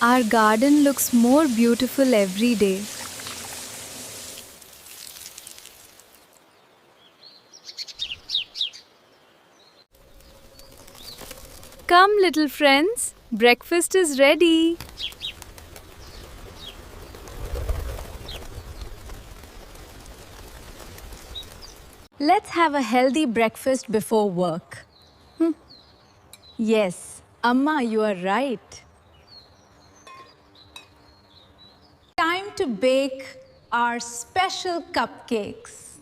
Our garden looks more beautiful every day. Come, little friends, breakfast is ready. Let's have a healthy breakfast before work. Yes, Amma, you are right. Time to bake our special cupcakes.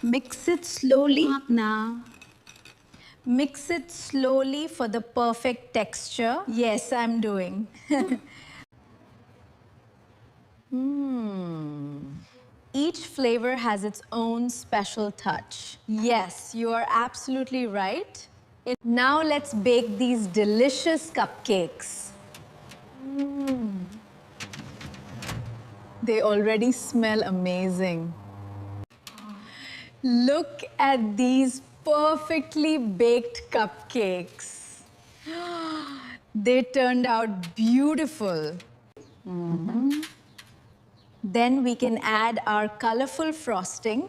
Mix it slowly now. Mix it slowly for the perfect texture. Yes, I'm doing. Each flavor has its own special touch. Yes, you are absolutely right. Now let's bake these delicious cupcakes. They already smell amazing. Look at these perfectly baked cupcakes. They turned out beautiful. Then we can add our colorful frosting.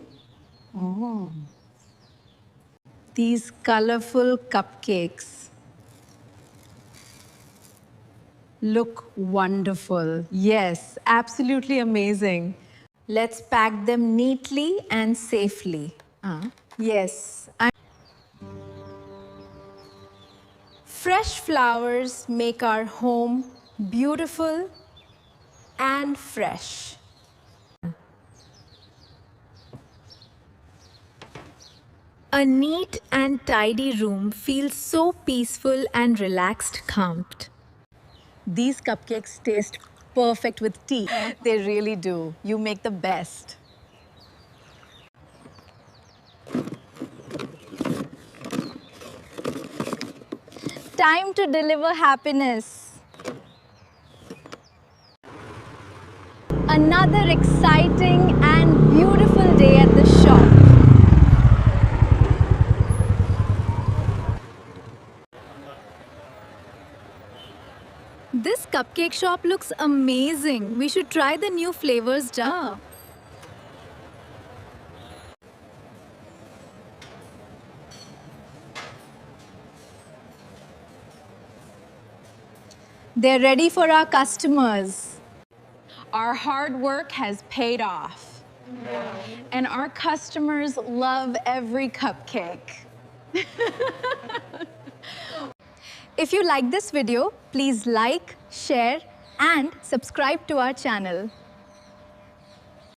These colorful cupcakes look wonderful. Yes, absolutely amazing. Let's pack them neatly and safely. Yes. Fresh flowers make our home beautiful and fresh. A neat and tidy room feels so peaceful and relaxed calmed. These cupcakes taste perfect with tea. They really do. You make the best. Time to deliver happiness. Another exciting and beautiful day at the shop. This cupcake shop looks amazing. We should try the new flavors, Ja. They're ready for our customers. Our hard work has paid off. And our customers love every cupcake. If you like this video, please like, share, and subscribe to our channel.